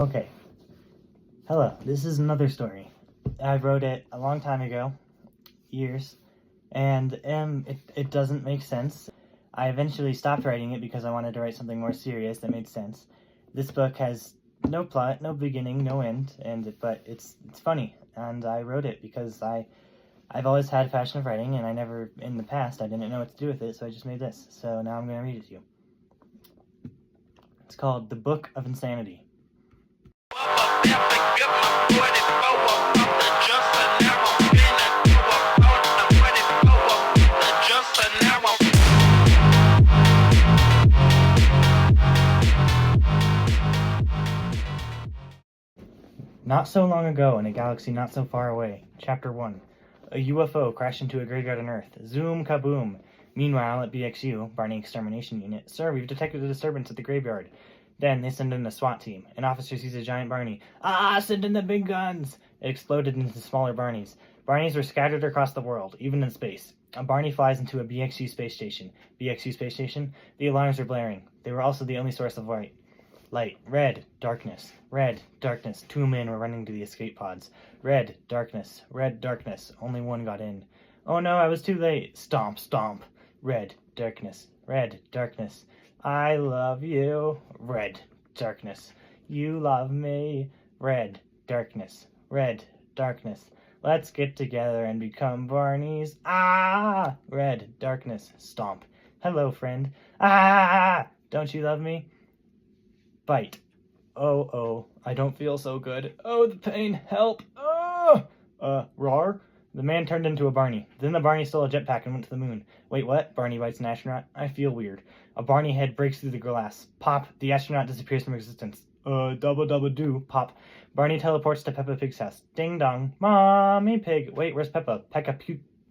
Okay, hello, this is another story. I wrote it a long time ago, years, and it doesn't make sense. I eventually stopped writing it because I wanted to write something more serious that made sense. This book has no plot, no beginning, no end, but it's funny, and I wrote it because I've always had a passion of writing, and in the past, I didn't know what to do with it, so I just made this. So now I'm going to read it to you. It's called The Book of Insanity. Not so long ago, in a galaxy not so far away. Chapter 1. A UFO crashed into a graveyard on Earth. Zoom kaboom. Meanwhile, at BXU, Barney Extermination Unit, sir, we've detected a disturbance at the graveyard. Then they send in a SWAT team. An officer sees a giant Barney. Send in the big guns! It exploded into smaller Barneys. Barneys were scattered across the world, even in space. A Barney flies into a BXU space station. BXU space station? The alarms were blaring. They were also the only source of light. Light. Red. Darkness. Red. Darkness. 2 men were running to the escape pods. Red. Darkness. Red. Darkness. Only one got in. Oh no, I was too late. Stomp. Stomp. Red. Darkness. Red. Darkness. I love you. Red. Darkness. You love me. Red. Darkness. Red. Darkness. Let's get together and become Barneys. Red. Darkness. Stomp. Hello, friend. Don't you love me? Bite. Oh, I don't feel so good. Oh, the pain, help. Rar? The man turned into a Barney. Then the Barney stole a jetpack and went to the moon. Wait, what? Barney bites an astronaut. I feel weird. A Barney head breaks through the glass. Pop. The astronaut disappears from existence. Double do. Pop. Barney teleports to Peppa Pig's house. Ding dong. Mommy Pig. Wait, where's Peppa?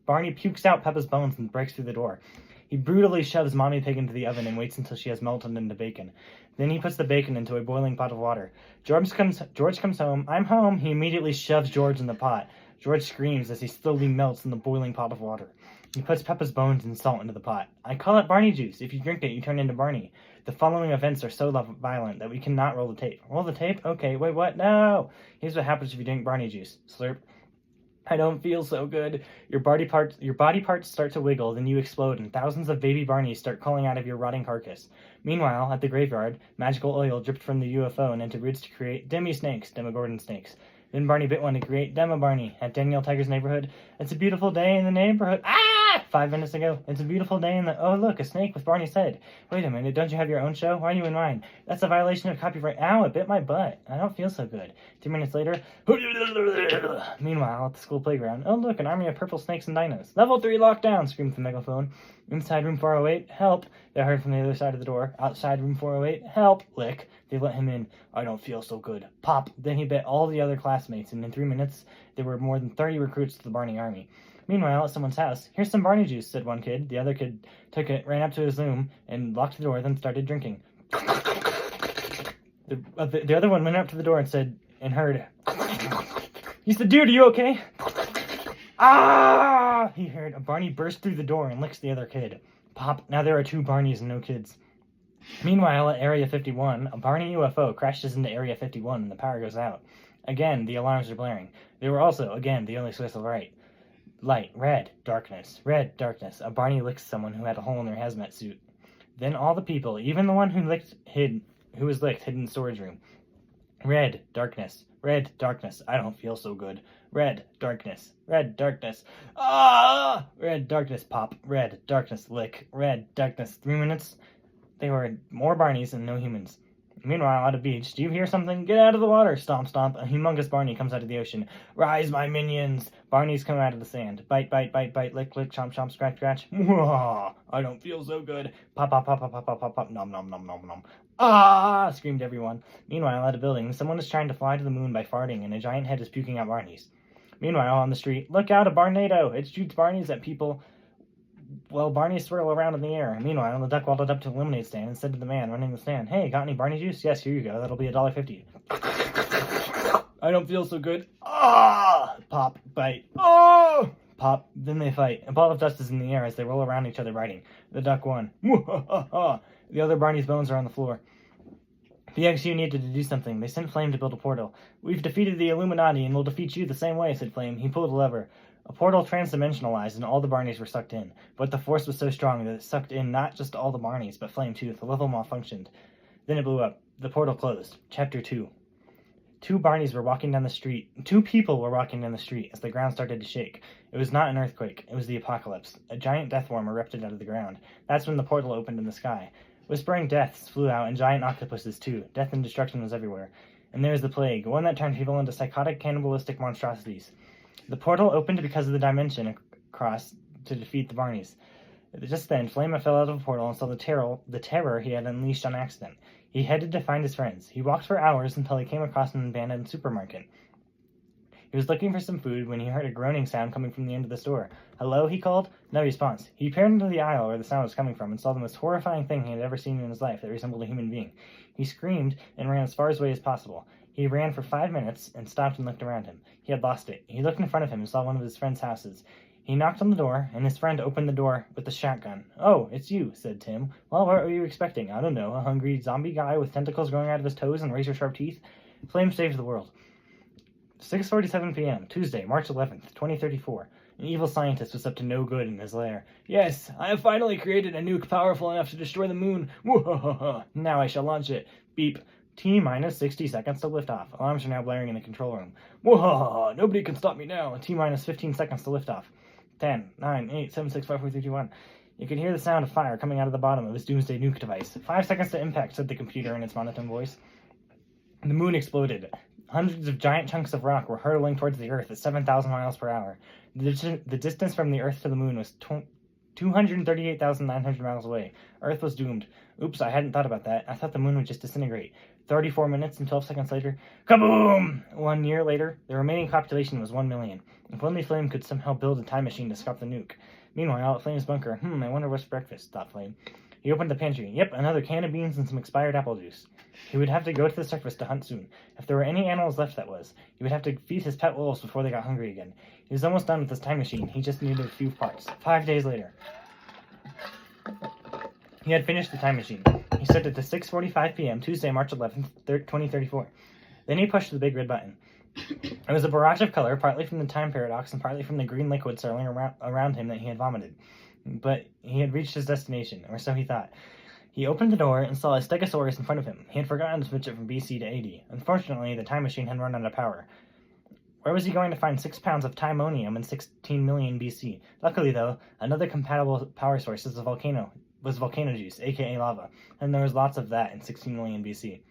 Barney pukes out Peppa's bones and breaks through the door. He brutally shoves Mommy Pig into the oven and waits until she has melted into bacon. Then he puts the bacon into a boiling pot of water. George comes home. I'm home. He immediately shoves George in the pot. George screams as he slowly melts in the boiling pot of water. He puts Peppa's bones and salt into the pot. I call it Barney juice. If you drink it, you turn into Barney. The following events are so violent that we cannot roll the tape. Roll the tape? Okay, wait, what? No! Here's what happens if you drink Barney juice. Slurp. I don't feel so good. Your body parts start to wiggle, then you explode, and thousands of baby Barneys start crawling out of your rotting carcass. Meanwhile, at the graveyard, magical oil dripped from the UFO and into roots to create Demi-snakes, Demogorgon snakes. Then Barney bit one to create Demo-Barney. At Daniel Tiger's neighborhood, it's a beautiful day in the neighborhood. 5 minutes ago, it's a beautiful day in the... Oh, look, a snake with Barney's head. Wait a minute, don't you have your own show? Why are you in mine? That's a violation of copyright. Ow, it bit my butt. I don't feel so good. 2 minutes later... Meanwhile, at the school playground, oh, look, an army of purple snakes and dinos. Level 3 lockdown, screamed the megaphone. Inside room 408, help. They heard from the other side of the door. Outside room 408, help. Lick. They let him in. I don't feel so good. Pop. Then he bit all the other classmates, and in 3 minutes, there were more than 30 recruits to the Barney army. Meanwhile, at someone's house, here's some Barney juice, said one kid. The other kid took it, ran up to his room, and locked the door, then started drinking. The other one went up to the door and heard. He said, dude, are you okay? He heard. A Barney burst through the door and licks the other kid. Pop. Now there are 2 Barneys and no kids. Meanwhile, at Area 51, a Barney UFO crashes into Area 51 and the power goes out. Again, the alarms are blaring. They were also, again, the only source of light. Light. Red. Darkness. Red. Darkness. A Barney licks someone who had a hole in their hazmat suit. Then all the people, even the one who was licked, hid in the storage room. Red. Darkness. Red. Darkness. I don't feel so good. Red. Darkness. Red. Darkness. Red. Darkness. Pop. Red. Darkness. Lick. Red. Darkness. 3 minutes. They were more Barneys and no humans. Meanwhile, at a beach, do you hear something? Get out of the water! Stomp, stomp. A humongous Barney comes out of the ocean. Rise, my minions! Barneys come out of the sand. Bite, bite, bite, bite, lick, lick, chomp, chomp, scratch, scratch. Mwah! I don't feel so good. Pop, pop, pop, pop, pop, pop, pop, pop. Nom, nom, nom, nom, nom. Screamed everyone. Meanwhile, at a building, someone is trying to fly to the moon by farting, and a giant head is puking out Barneys. Meanwhile, on the street, look out, a Barnado! It shoots Barneys at people. Well, Barneys swirl around in the air. Meanwhile, the duck waddled up to the lemonade stand and said to the man running the stand, hey, got any Barney juice? Yes, here you go. That'll be $1.50. I don't feel so good. Pop, bite. Pop. Then they fight. A ball of dust is in the air as they roll around each other biting. The duck won. The other Barney's bones are on the floor. BXU needed to do something. They sent Flame to build a portal. We've defeated the Illuminati and we'll defeat you the same way, said Flame. He pulled a lever. A portal transdimensionalized and all the Barneys were sucked in. But the force was so strong that it sucked in not just all the Barneys, but Flame too. The level malfunctioned. Then it blew up. The portal closed. Chapter 2. Two people were walking down the street as the ground started to shake. It was not an earthquake. It was the apocalypse. A giant death worm erupted out of the ground. That's when the portal opened in the sky. Whispering deaths flew out, and giant octopuses too. Death and destruction was everywhere. And there was the plague, one that turned people into psychotic, cannibalistic monstrosities. The portal opened because of the dimension across to defeat the Barneys. Just then, Flame fell out of the portal and saw the terror he had unleashed on accident. He headed to find his friends. He walked for hours until he came across an abandoned supermarket. He was looking for some food when he heard a groaning sound coming from the end of the store. Hello, he called. No response. He peered into the aisle where the sound was coming from and saw the most horrifying thing he had ever seen in his life that resembled a human being. He screamed and ran as far away as possible. He ran for 5 minutes and stopped and looked around him. He had lost it. He looked in front of him and saw one of his friend's houses. He knocked on the door, and his friend opened the door with the shotgun. Oh, it's you, said Tim. Well, what were you expecting? I don't know, a hungry zombie guy with tentacles growing out of his toes and razor-sharp teeth? Flame saved the world. 6:47 p.m., Tuesday, March 11th, 2034. An evil scientist was up to no good in his lair. Yes, I have finally created a nuke powerful enough to destroy the moon. Now I shall launch it. Beep. T-minus 60 seconds to liftoff. Alarms are now blaring in the control room. Nobody can stop me now. T-minus 15 seconds to liftoff. 10, 9, 8, 7, 6, 5, 4, 3, 2, 1. You could hear the sound of fire coming out of the bottom of his doomsday nuke device. 5 seconds to impact, said the computer in its monotone voice. The moon exploded. Hundreds of giant chunks of rock were hurtling towards the Earth at 7,000 miles per hour. The distance from the Earth to the moon was 238,900 miles away. Earth was doomed. Oops, I hadn't thought about that. I thought the moon would just disintegrate. 34 minutes and 12 seconds later, kaboom! 1 year later, the remaining population was 1 million. If only Flame could somehow build a time machine to stop the nuke. Meanwhile, at Flame's bunker, I wonder what's breakfast, thought Flame. He opened the pantry. Yep, another can of beans and some expired apple juice. He would have to go to the surface to hunt soon. If there were any animals left, that was. He would have to feed his pet wolves before they got hungry again. He was almost done with his time machine. He just needed a few parts. 5 days later. He had finished the time machine. He set it to 6:45 p.m., Tuesday, March 11th, 2034. Then he pushed the big red button. It was a barrage of color, partly from the time paradox and partly from the green liquid swirling around him that he had vomited. But he had reached his destination, or so he thought. He opened the door and saw a Stegosaurus in front of him. He had forgotten to switch it from BC to AD. Unfortunately, the time machine had run out of power. Where was he going to find 6 pounds of timonium in 16 million BC? Luckily, though, another compatible power source was volcano juice, aka lava, and there was lots of that in 16 million BC.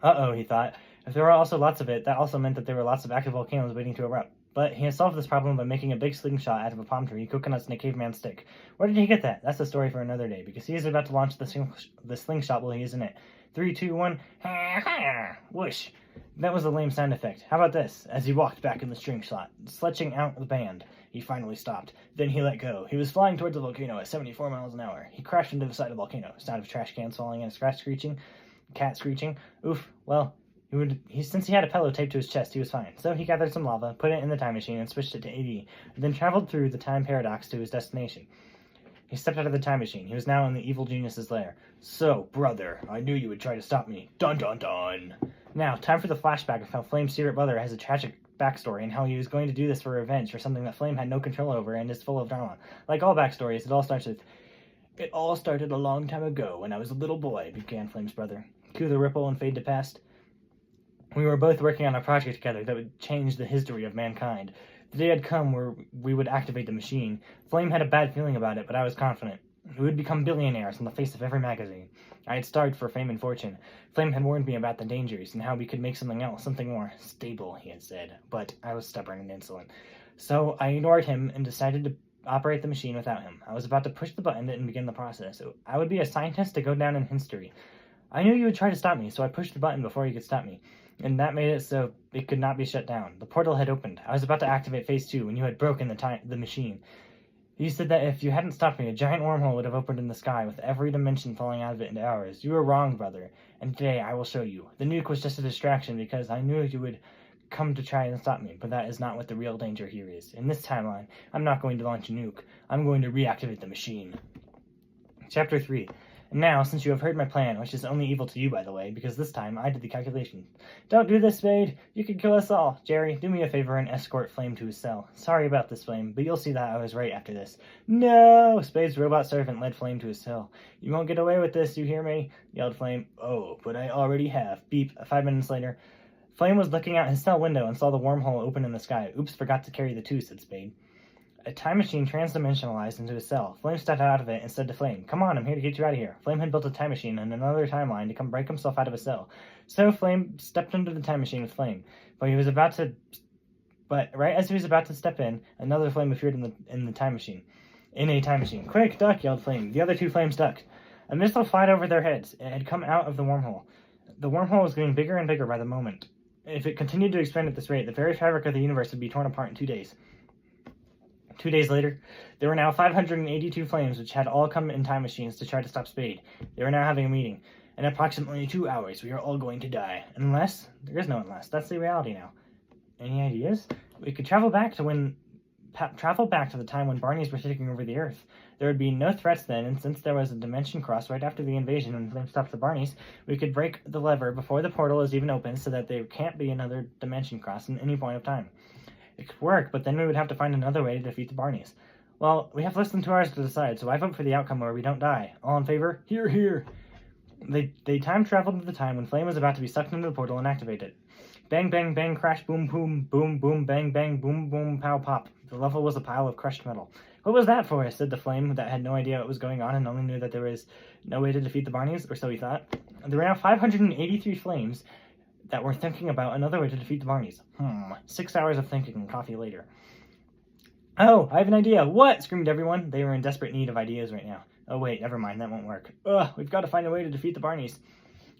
Uh-oh, he thought. If there were also lots of it, that also meant that there were lots of active volcanoes waiting to erupt. But he had solved this problem by making a big slingshot out of a palm tree, coconuts, and a caveman stick. Where did he get that? That's a story for another day, because he is about to launch the slingshot while he is in it. 3, 2, 1, ha-ha! Whoosh! That was a lame sound effect. How about this? As he walked back in the slingshot, sledging out the band, he finally stopped. Then he let go. He was flying towards the volcano at 74 miles an hour. He crashed into the side of the volcano. Sound of trash cans falling and a scratch screeching. Cat screeching. Oof. Well, since he had a pillow taped to his chest, he was fine. So he gathered some lava, put it in the time machine, and switched it to AD, and then traveled through the time paradox to his destination. He stepped out of the time machine. He was now in the evil genius's lair. So, brother, I knew you would try to stop me. Dun dun dun. Now, time for the flashback of how Flame's secret brother has a tragic backstory and how he was going to do this for revenge for something that Flame had no control over and is full of drama. Like all backstories, it all started a long time ago when I was a little boy, began Flame's brother. Cue the ripple and fade to past. We were both working on a project together that would change the history of mankind. The day had come where we would activate the machine. Flame had a bad feeling about it, but I was confident. We would become billionaires on the face of every magazine. I had starved for fame and fortune. Flame had warned me about the dangers and how we could make something else, something more stable, he had said. But I was stubborn and insolent. So I ignored him and decided to operate the machine without him. I was about to push the button and begin the process. I would be a scientist to go down in history. I knew you would try to stop me, so I pushed the button before you could stop me. And that made it so it could not be shut down. The portal had opened. I was about to activate phase 2 when you had broken the machine. You said that if you hadn't stopped me, a giant wormhole would have opened in the sky with every dimension falling out of it into ours. You were wrong, brother. And today I will show you. The nuke was just a distraction because I knew you would come to try and stop me, but that is not what the real danger here is. In this timeline, I'm not going to launch a nuke. I'm going to reactivate the machine. Chapter 3. And now, since you have heard my plan, which is only evil to you, by the way, because this time I did the calculation. Don't do this, Spade. You could kill us all. Jerry, do me a favor and escort Flame to his cell. Sorry about this, Flame, but you'll see that I was right after this. No! Spade's robot servant led Flame to his cell. You won't get away with this, you hear me? Yelled Flame. Oh, but I already have. Beep. 5 minutes later. Flame was looking out his cell window and saw the wormhole open in the sky. Oops, forgot to carry the 2, said Spade. A time machine transdimensionalized into his cell. Flame stepped out of it and said to Flame, "Come on, I'm here to get you out of here." Flame had built a time machine in another timeline to come break himself out of his cell. So Flame stepped into the time machine with Flame. But right as he was about to step in, another Flame appeared in a time machine. Quick, duck, yelled Flame. The other 2 Flames ducked. A missile fired over their heads. It had come out of the wormhole. The wormhole was getting bigger and bigger by the moment. If it continued to expand at this rate, the very fabric of the universe would be torn apart in 2 days. 2 days later, there were now 582 Flames, which had all come in time machines to try to stop Spade. They were now having a meeting. In approximately 2 hours, we are all going to die. Unless, there is no unless. That's the reality now. Any ideas? We could travel back to the time when Barneys were taking over the Earth. There would be no threats then, and since there was a dimension cross right after the invasion when Flame stopped the Barneys, we could break the lever before the portal is even open so that there can't be another dimension cross in any point of time. It could work, but then we would have to find another way to defeat the Barneys. Well, we have less than 2 hours to decide, so I vote for the outcome where we don't die. All in favor? Hear, hear! They time-traveled to the time when Flame was about to be sucked into the portal and activated. Bang, bang, bang, crash, boom, boom, boom, boom, bang, bang, boom, boom, pow, pop. The level was a pile of crushed metal. What was that for? Said the Flame that had no idea what was going on and only knew that there was no way to defeat the Barneys, or so he thought. There were now 583 Flames that were thinking about another way to defeat the Barneys. 6 hours of thinking and coffee later. Oh, I have an idea. What? Screamed everyone. They were in desperate need of ideas right now. Oh wait, never mind, that won't work. We've got to find a way to defeat the Barneys.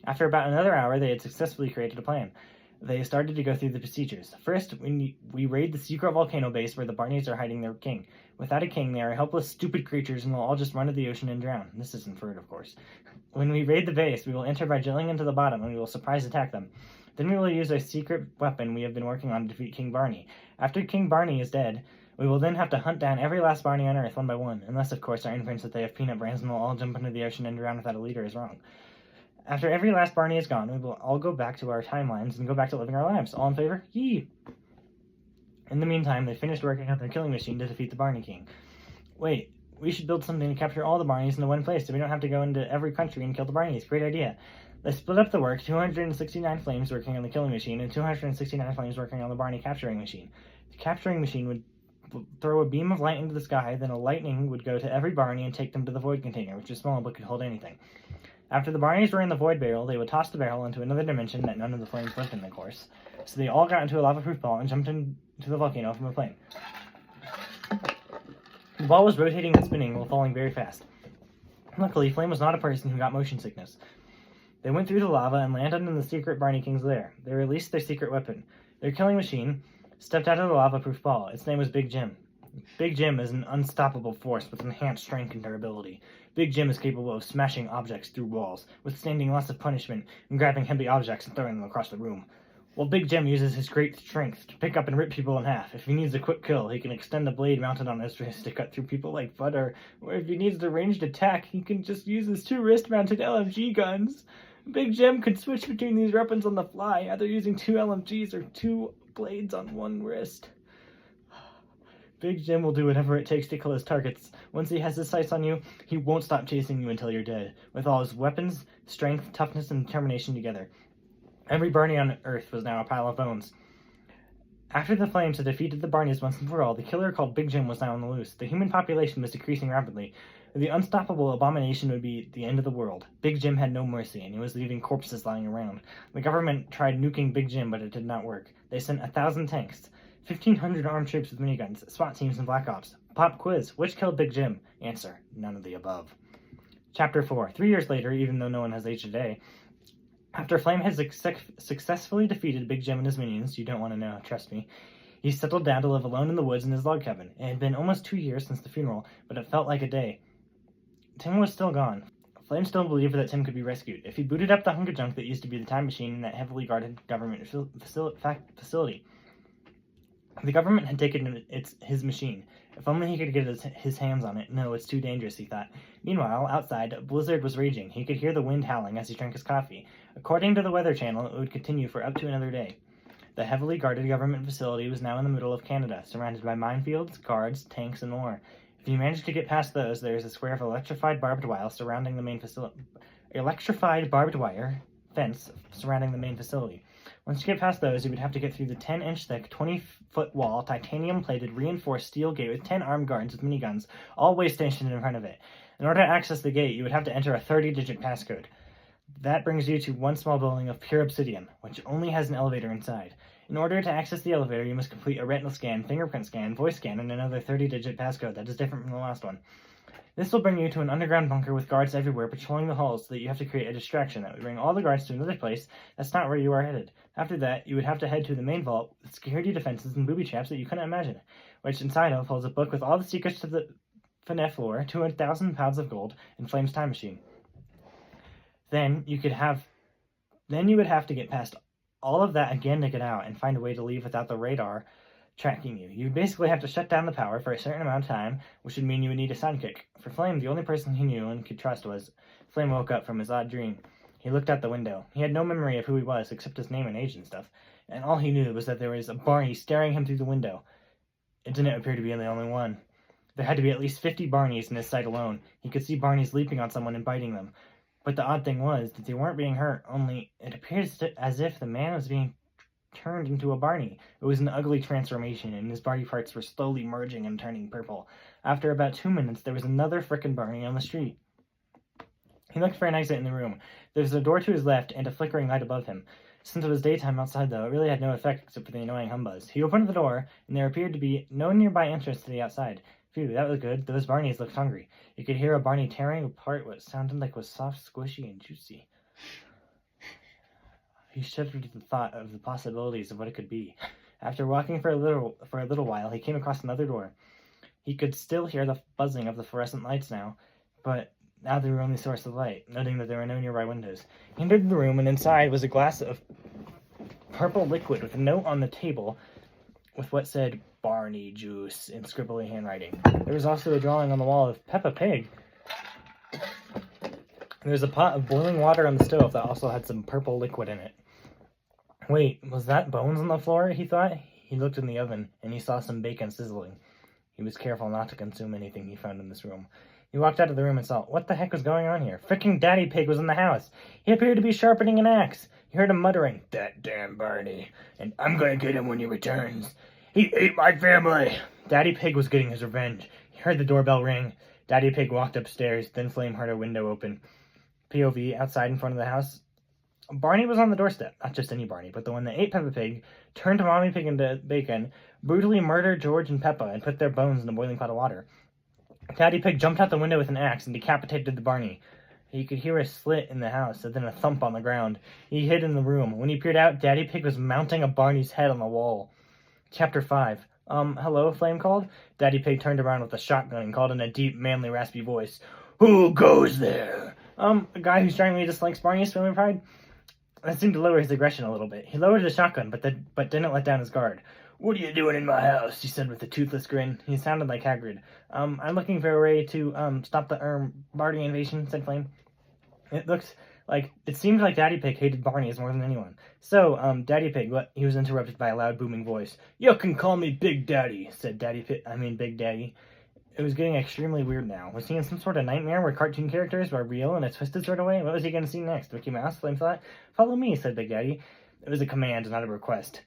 After about another hour, they had successfully created a plan. They started to go through the procedures. First, we raid the secret volcano base where the Barneys are hiding their king. Without a king, they are helpless, stupid creatures and will all just run to the ocean and drown. This is inferred, of course. When we raid the base, we will enter by drilling into the bottom and we will surprise attack them. Then we will use a secret weapon we have been working on to defeat King Barney. After King Barney is dead, we will then have to hunt down every last Barney on Earth one by one, unless, of course, our inference that they have peanut brains and will all jump into the ocean and drown without a leader is wrong. After every last Barney is gone, we will all go back to our timelines and go back to living our lives. All in favor? Yee! In the meantime, they finished working on their killing machine to defeat the Barney King. Wait, we should build something to capture all the Barneys into one place so we don't have to go into every country and kill the Barneys. Great idea. They split up the work, 269 Flames working on the killing machine and 269 Flames working on the Barney capturing machine. The capturing machine would throw a beam of light into the sky, then a lightning would go to every Barney and take them to the void container, which is small but could hold anything. After the Barneys were in the void barrel, they would toss the barrel into another dimension that none of the Flames lived in, of course. So they all got into a lava-proof ball and jumped into the volcano from a plane. The ball was rotating and spinning while falling very fast. Luckily, Flame was not a person who got motion sickness. They went through the lava and landed in the secret Barney King's lair. They released their secret weapon. Their killing machine stepped out of the lava-proof ball. Its name was Big Jim. Big Jim is an unstoppable force with enhanced strength and durability. Big Jim is capable of smashing objects through walls, withstanding lots of punishment, and grabbing heavy objects and throwing them across the room. While Big Jim uses his great strength to pick up and rip people in half. If he needs a quick kill, he can extend the blade mounted on his wrist to cut through people like butter, or if he needs a ranged attack, he can just use his 2 wrist-mounted LMG guns. Big Jim could switch between these weapons on the fly, either using 2 LMGs or 2 blades on one wrist. Big Jim will do whatever it takes to kill his targets. Once he has his sights on you, he won't stop chasing you until you're dead, with all his weapons, strength, toughness, and determination together. Every Barney on Earth was now a pile of bones. After the Flames had defeated the Barneys once and for all, the killer called Big Jim was now on the loose. The human population was decreasing rapidly. The unstoppable abomination would be the end of the world. Big Jim had no mercy, and he was leaving corpses lying around. The government tried nuking Big Jim, but it did not work. They sent 1,000 tanks, 1,500 armed troops with miniguns, SWAT teams, and Black Ops. Pop quiz. Which killed Big Jim? Answer. None of the above. Chapter 4. 3 years later, even though no one has aged a day, after Flame had successfully defeated Big Jim and his minions, you don't want to know, trust me, he settled down to live alone in the woods in his log cabin. It had been almost 2 years since the funeral, but it felt like a day. Tim was still gone. Flame still believed that Tim could be rescued. If he booted up the hunk of junk that used to be the time machine in that heavily guarded government facility. The government had taken his machine. If only he could get his hands on it. No, it's too dangerous, he thought. Meanwhile, outside, a blizzard was raging. He could hear the wind howling as he drank his coffee. According to the Weather Channel, it would continue for up to another day. The heavily guarded government facility was now in the middle of Canada, surrounded by minefields, guards, tanks, and more. If you managed to get past those, there is a square of electrified barbed wire surrounding the main facility. Electrified barbed wire fence surrounding the main facility. Once you get past those, you would have to get through the 10-inch thick, 20-foot wall, titanium-plated, reinforced steel gate with 10 armed guards with miniguns, always stationed in front of it. In order to access the gate, you would have to enter a 30-digit passcode. That brings you to one small building of pure obsidian, which only has an elevator inside. In order to access the elevator, you must complete a retinal scan, fingerprint scan, voice scan, and another 30-digit passcode that is different from the last one. This will bring you to an underground bunker with guards everywhere patrolling the halls so that you have to create a distraction that would bring all the guards to another place that's not where you are headed. After that, you would have to head to the main vault with security defenses and booby traps that you couldn't imagine, which inside of holds a book with all the secrets to the FNAF lore, 200,000 pounds of gold, and Flame's time machine. Then you would have to get past all of that again to get out and find a way to leave without the radar tracking you. You would basically have to shut down the power for a certain amount of time, which would mean you would need a sidekick. For Flame, the only person he knew and could trust was... Flame woke up from his odd dream. He looked out the window. He had no memory of who he was, except his name and age and stuff, and all he knew was that there was a Barney staring him through the window. It didn't appear to be the only one. There had to be at least 50 Barneys in his sight alone. He could see Barneys leaping on someone and biting them. But the odd thing was that they weren't being hurt, only it appeared as if the man was being turned into a Barney. It was an ugly transformation, and his body parts were slowly merging and turning purple. After about 2 minutes, there was another frickin' Barney on the street. He looked for an exit in the room. There was a door to his left and a flickering light above him. Since it was daytime outside, though, it really had no effect except for the annoying humbuzz. He opened the door, and there appeared to be no nearby entrance to the outside. Phew, that was good. Those Barneys looked hungry. You could hear a Barney tearing apart what sounded like was soft, squishy, and juicy. He shuddered at the thought of the possibilities of what it could be. After walking for a little while, he came across another door. He could still hear the buzzing of the fluorescent lights now, but now they were only source of light, noting that there were no nearby windows. He entered the room, and inside was a glass of purple liquid with a note on the table with what said Barney Juice in scribbly handwriting. There was also a drawing on the wall of Peppa Pig. There was a pot of boiling water on the stove that also had some purple liquid in it. Wait, was that bones on the floor, he thought? He looked in the oven, and he saw some bacon sizzling. He was careful not to consume anything he found in this room. He walked out of the room and saw, what the heck was going on here? Frickin' Daddy Pig was in the house. He appeared to be sharpening an axe. He heard him muttering, "That damn Barney, and I'm gonna get him when he returns. He ate my family." Daddy Pig was getting his revenge. He heard the doorbell ring. Daddy Pig walked upstairs, then Flame heard a window open. POV, outside in front of the house. Barney was on the doorstep. Not just any Barney, but the one that ate Peppa Pig, turned Mommy Pig into bacon, brutally murdered George and Peppa, and put their bones in a boiling pot of water. Daddy Pig jumped out the window with an axe and decapitated the Barney. He could hear a slit in the house, and then a thump on the ground. He hid in the room. When he peered out, Daddy Pig was mounting a Barney's head on the wall. Chapter 5. Hello, Flame called. Daddy Pig turned around with a shotgun and called in a deep, manly, raspy voice. "Who goes there?" A guy who strongly dislikes Barney's family pride. That seemed to lower his aggression a little bit. He lowered his shotgun, but didn't let down his guard. "What are you doing in my house?" he said with a toothless grin. He sounded like Hagrid. I'm looking for a way to, stop the, Barney invasion," said Flame. It seemed like Daddy Pig hated Barneys more than anyone. So, Daddy Pig, he was interrupted by a loud booming voice. "You can call me Big Daddy," said Big Daddy. It was getting extremely weird now. Was he in some sort of nightmare where cartoon characters were real in a twisted sort of way? What was he going to see next? Mickey Mouse? Flame thought. "Follow me," said Big Daddy. It was a command, not a request.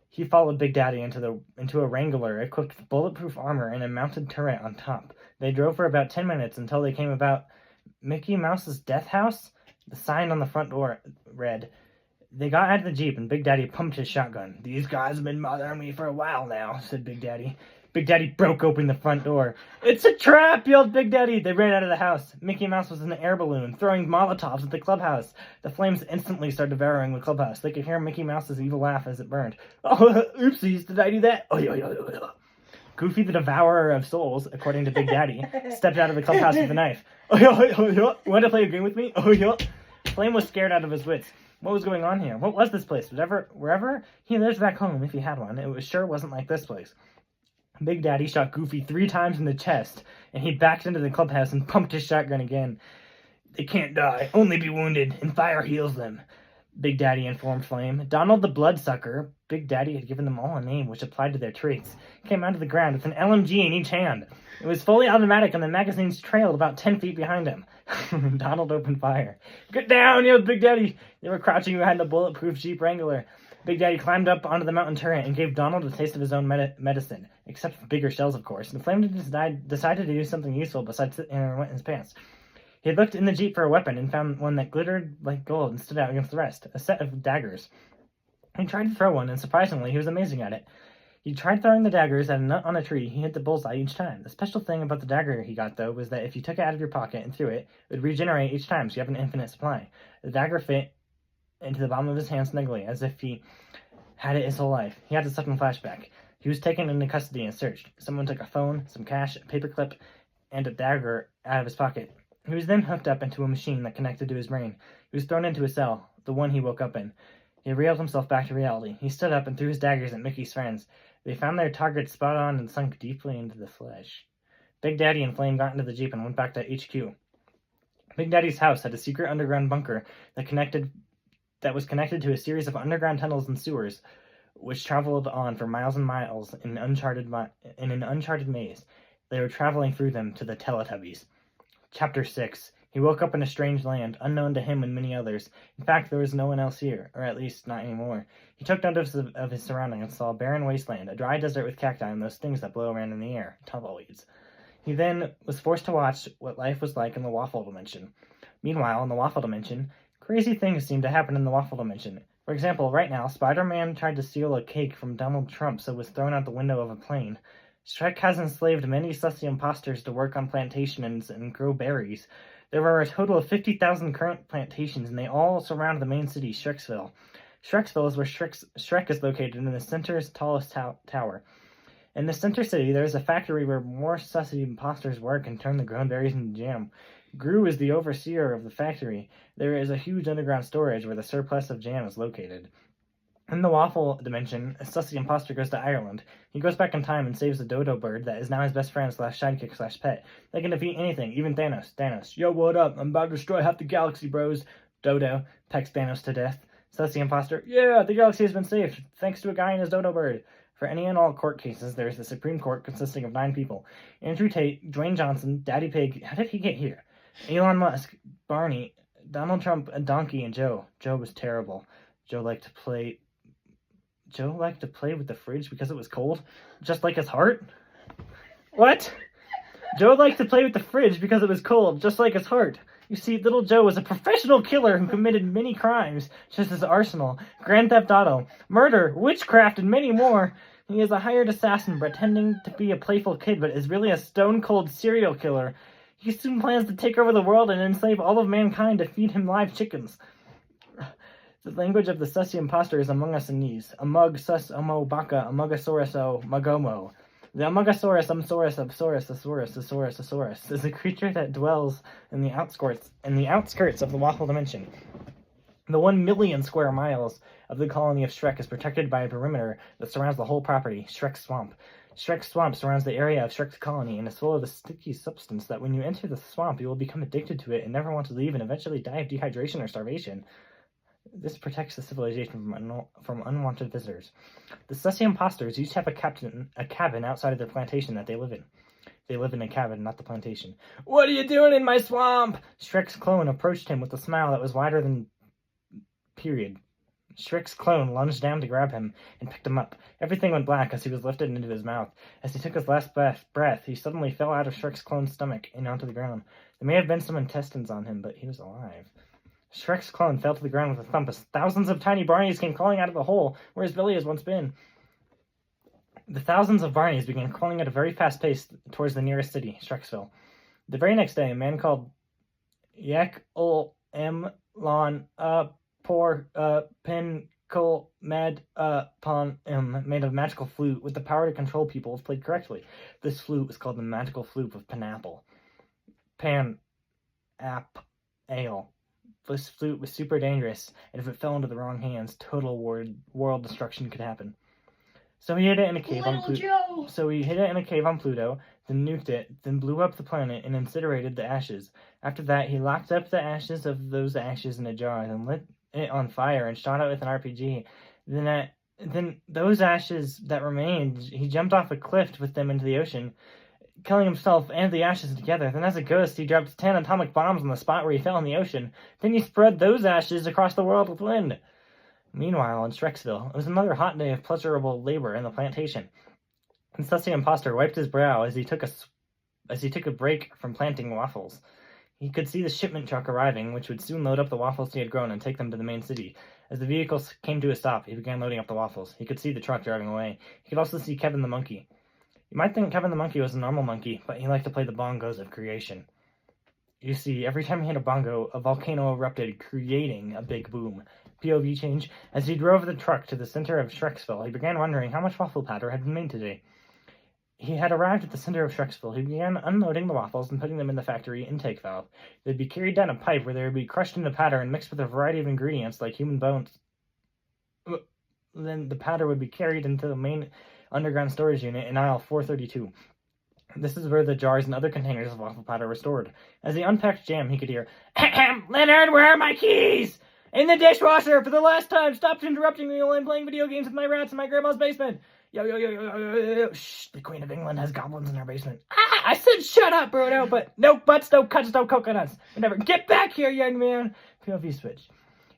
He followed Big Daddy into a Wrangler equipped with bulletproof armor and a mounted turret on top. They drove for about 10 minutes until they came about Mickey Mouse's death house. The sign on the front door read. They got out of the Jeep and Big Daddy pumped his shotgun. "These guys have been bothering me for a while now," said Big Daddy. Big Daddy broke open the front door. "It's a trap!" yelled Big Daddy. They ran out of the house. Mickey Mouse was in an air balloon, throwing Molotovs at the clubhouse. The flames instantly started devouring the clubhouse. They could hear Mickey Mouse's evil laugh as it burned. "Oh, oopsies, did I do that?" Goofy the Devourer of Souls, according to Big Daddy, stepped out of the clubhouse with a knife. "Want to play a game with me?" Flame was scared out of his wits. What was going on here? What was this place? Wherever he lives back home, if he had one, sure wasn't like this place. Big Daddy shot Goofy 3 times in the chest, and he backed into the clubhouse and pumped his shotgun again. They can't die, only be wounded, and fire heals them, Big Daddy informed Flame. Donald the Bloodsucker, Big Daddy had given them all a name which applied to their traits, came out of the ground with an LMG in each hand. It was fully automatic, and the magazines trailed about 10 feet behind him. Donald opened fire. Get down, yelled Big Daddy. They were crouching behind a bulletproof Jeep Wrangler. Big Daddy climbed up onto the mountain turret and gave Donald a taste of his own medicine, except for bigger shells, of course, and Flame decided to do something useful besides sit and wet in his pants. He had looked in the Jeep for a weapon and found one that glittered like gold and stood out against the rest, a set of daggers. He tried to throw one, and surprisingly, he was amazing at it. He tried throwing the daggers at a nut on a tree. He hit the bullseye each time. The special thing about the dagger he got, though, was that if you took it out of your pocket and threw it, it would regenerate each time, so you have an infinite supply. The dagger fit into the bottom of his hand snugly, as if he had it his whole life. He had a sudden flashback. He was taken into custody and searched. Someone took a phone, some cash, a paperclip, and a dagger out of his pocket. He was then hooked up into a machine that connected to his brain. He was thrown into a cell, the one he woke up in. He reeled himself back to reality. He stood up and threw his daggers at Mickey's friends. They found their targets spot on and sunk deeply into the flesh. Big Daddy and Flame got into the Jeep and went back to HQ. Big Daddy's house had a secret underground bunker that was connected to a series of underground tunnels and sewers, which traveled on for miles and miles in an uncharted maze. They were traveling through them to the Teletubbies. Chapter 6. He woke up in a strange land, unknown to him and many others. In fact, there was no one else here, or at least not anymore. He took notice of his surroundings and saw a barren wasteland, a dry desert with cacti and those things that blow around in the air, tumbleweeds. He then was forced to watch what life was like in the Waffle Dimension. Meanwhile, in the Waffle Dimension, crazy things seemed to happen in the Waffle Dimension. For example, right now, Spider-Man tried to steal a cake from Donald Trump, so was thrown out the window of a plane. Shrek has enslaved many sussy imposters to work on plantations and grow berries. There are a total of 50,000 current plantations, and they all surround the main city, Shreksville. Shreksville is where Shrek is located, in the center's tallest tower. In the center city, there is a factory where more sussy imposters work and turn the grown berries into jam. Gru is the overseer of the factory. There is a huge underground storage where the surplus of jam is located. In the Waffle Dimension, a sussy imposter goes to Ireland. He goes back in time and saves a dodo bird that is now his best friend / sidekick / pet. They can defeat anything, even Thanos. Thanos, yo, what up? I'm about to destroy half the galaxy, bros. Dodo pecks Thanos to death. Sussy imposter, yeah, the galaxy has been saved, thanks to a guy and his dodo bird. For any and all court cases, there is the Supreme Court consisting of 9 people. Andrew Tate, Dwayne Johnson, Daddy Pig, how did he get here? Elon Musk, Barney, Donald Trump, a donkey, and Joe. Joe was terrible. Joe liked to play with the fridge because it was cold, just like his heart? What? Joe liked to play with the fridge because it was cold, just like his heart. You see, little Joe was a professional killer who committed many crimes, such as arsenal, Grand Theft Auto, murder, witchcraft, and many more. He is a hired assassin pretending to be a playful kid, but is really a stone-cold serial killer. He soon plans to take over the world and enslave all of mankind to feed him live chickens. The language of the sussy imposter is among us in these. Amug sus omo baka amugasaurus o magomo. The Amugasaurus Asaurus is a creature that dwells in the outskirts of the Waffle Dimension. The 1 million square miles of the colony of Shrek is protected by a perimeter that surrounds the whole property, Shrek's Swamp. Shrek's Swamp surrounds the area of Shrek's colony and is full of a sticky substance that when you enter the swamp, you will become addicted to it and never want to leave and eventually die of dehydration or starvation. This protects the civilization from unwanted visitors. The sussy imposters each have a cabin outside of their plantation that they live in. They live in a cabin, not the plantation. What are you doing in my swamp? Shrek's clone approached him with a smile that was wider than... period. Shrek's clone lunged down to grab him and picked him up. Everything went black as he was lifted into his mouth. As he took his last breath, he suddenly fell out of Shrek's clone's stomach and onto the ground. There may have been some intestines on him, but he was alive. Shrek's clone fell to the ground with a thump as thousands of tiny Barneys came crawling out of the hole where his belly has once been. The thousands of Barneys began crawling at a very fast pace towards the nearest city, Shreksville. The very next day, a man called Yak ul M Lon Por Pinkle Med Pon made a magical flute with the power to control people if played correctly. This flute was called the Magical Flute of Panapple. Pan-ap-ale. This flute was super dangerous, and if it fell into the wrong hands, total world destruction could happen. So he hid it in a cave on Pluto. Then nuked it, then blew up the planet and incinerated the ashes. After that, he locked up the ashes of those ashes in a jar, then lit it on fire and shot it with an RPG. Then those ashes that remained, he jumped off a cliff with them into the ocean, killing himself and the ashes together. Then as a ghost, he dropped 10 atomic bombs on the spot where he fell in the ocean. Then he spread those ashes across the world with wind. Meanwhile, in Shreksville, it was another hot day of pleasurable labor in the plantation. The sussy imposter wiped his brow as he took a break from planting waffles. He could see the shipment truck arriving, which would soon load up the waffles he had grown and take them to the main city. As the vehicles came to a stop, he began loading up the waffles. He could see the truck driving away. He could also see Kevin the monkey. You might think Kevin the monkey was a normal monkey, but he liked to play the bongos of creation. You see, every time he hit a bongo, a volcano erupted, creating a big boom. POV change. As he drove the truck to the center of Shreksville, he began wondering how much waffle batter had been made today. He had arrived at the center of Shreksville. He began unloading the waffles and putting them in the factory intake valve. They'd be carried down a pipe where they would be crushed into powder and mixed with a variety of ingredients like human bones. Then the powder would be carried into the main underground storage unit in aisle 432. This is where the jars and other containers of waffle powder were stored. As he unpacked jam, he could hear, "Ahem! Leonard, where are my keys? In the dishwasher! For the last time! Stop interrupting me while I'm playing video games with my rats in my grandma's basement! Yo, yo, yo, yo, yo, yo, yo. Shh, the Queen of England has goblins in her basement. Ah, I said shut up, Bruno, but no butts, no cuts, no coconuts. Whatever. Get back here, young man. POV switch.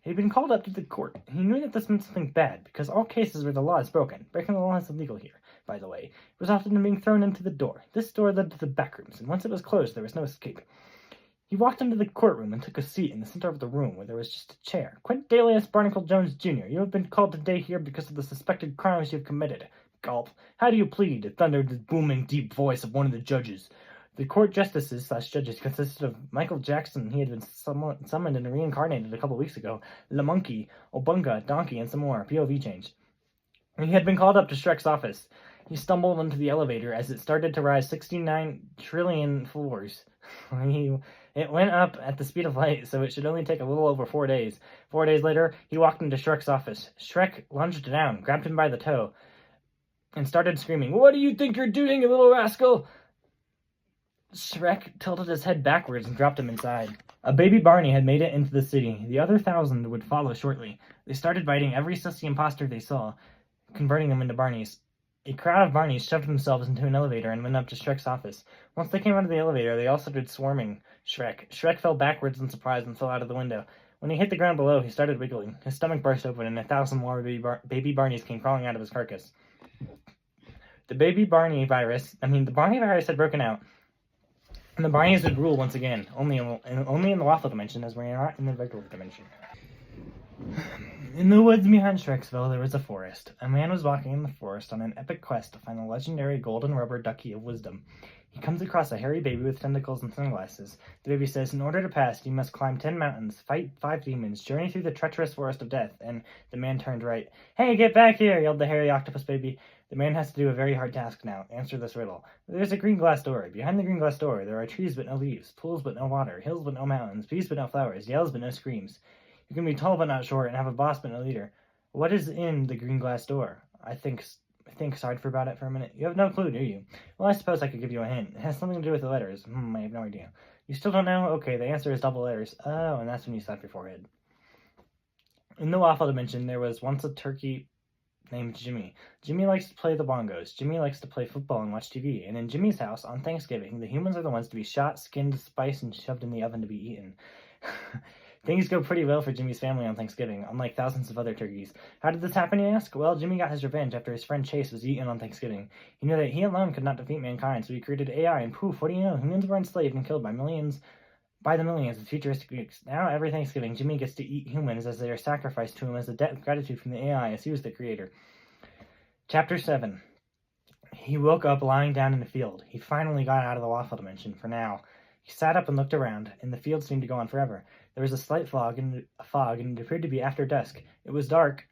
He'd been called up to the court. He knew that this meant something bad, because all cases where the law is broken, breaking the law is illegal here, by the way, resulted in being thrown into the door. This door led to the back rooms, and once it was closed, there was no escape. He walked into the courtroom and took a seat in the center of the room where there was just a chair. Quint Delius Barnacle Jones, Jr., you have been called today here because of the suspected crimes you have committed. Gulp. How do you plead? Thundered the booming, deep voice of one of the judges. The court justices/judges consisted of Michael Jackson, he had been summoned and reincarnated a couple weeks ago, Le Monkey, Obunga, Donkey, and some more. POV change. He had been called up to Shrek's office. He stumbled into the elevator as it started to rise 69 trillion floors. It went up at the speed of light, so it should only take a little over 4 days. 4 days later, he walked into Shrek's office. Shrek lunged down, grabbed him by the toe, and started screaming, "What do you think you're doing, you little rascal?" Shrek tilted his head backwards and dropped him inside. A baby Barney had made it into the city. The other 1,000 would follow shortly. They started biting every sussy imposter they saw, converting them into Barneys. A crowd of Barneys shoved themselves into an elevator and went up to Shrek's office. Once they came out of the elevator, they all started swarming Shrek. Shrek fell backwards in surprise and fell out of the window. When he hit the ground below, he started wiggling. His stomach burst open, and 1,000 more baby Barneys came crawling out of his carcass. The Barney virus had broken out, and the Barneys would rule once again, only in the waffle dimension, as we're not in the regular dimension. In the woods behind Shreksville, there was a forest. A man was walking in the forest on an epic quest to find the legendary golden rubber ducky of wisdom. He comes across a hairy baby with tentacles and sunglasses. The baby says, in order to pass, you must climb 10 mountains, fight 5 demons, journey through the treacherous forest of death, and the man turned right. "Hey, get back here!" yelled the hairy octopus baby. The man has to do a very hard task now. Answer this riddle. There's a green glass door. Behind the green glass door, there are trees but no leaves, pools but no water, hills but no mountains, bees but no flowers, yells but no screams. You can be tall but not short, and have a boss but no leader. What is in the green glass door? I think hard about it for a minute. You have no clue, do you? Well, I suppose I could give you a hint. It has something to do with the letters. I have no idea. You still don't know? Okay, the answer is double letters. Oh, and that's when you slap your forehead. In the waffle dimension, there was once a turkey named Jimmy. Jimmy likes to play the bongos. Jimmy likes to play football and watch TV. And in Jimmy's house, on Thanksgiving, the humans are the ones to be shot, skinned, spiced, and shoved in the oven to be eaten. Things go pretty well for Jimmy's family on Thanksgiving, unlike thousands of other turkeys. How did this happen, you ask? Well, Jimmy got his revenge after his friend Chase was eaten on Thanksgiving. He knew that he alone could not defeat mankind, so he created AI, and poof, what do you know? Humans were enslaved and killed by the millions of futuristic Greeks. Now, every Thanksgiving, Jimmy gets to eat humans as they are sacrificed to him as a debt of gratitude from the AI, as he was the creator. Chapter 7. He woke up lying down in the field. He finally got out of the waffle dimension, for now. He sat up and looked around, and the field seemed to go on forever. There was a slight fog, and it appeared to be after dusk. It was dark,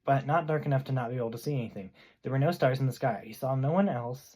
but not dark enough to not be able to see anything. There were no stars in the sky. He saw no one else.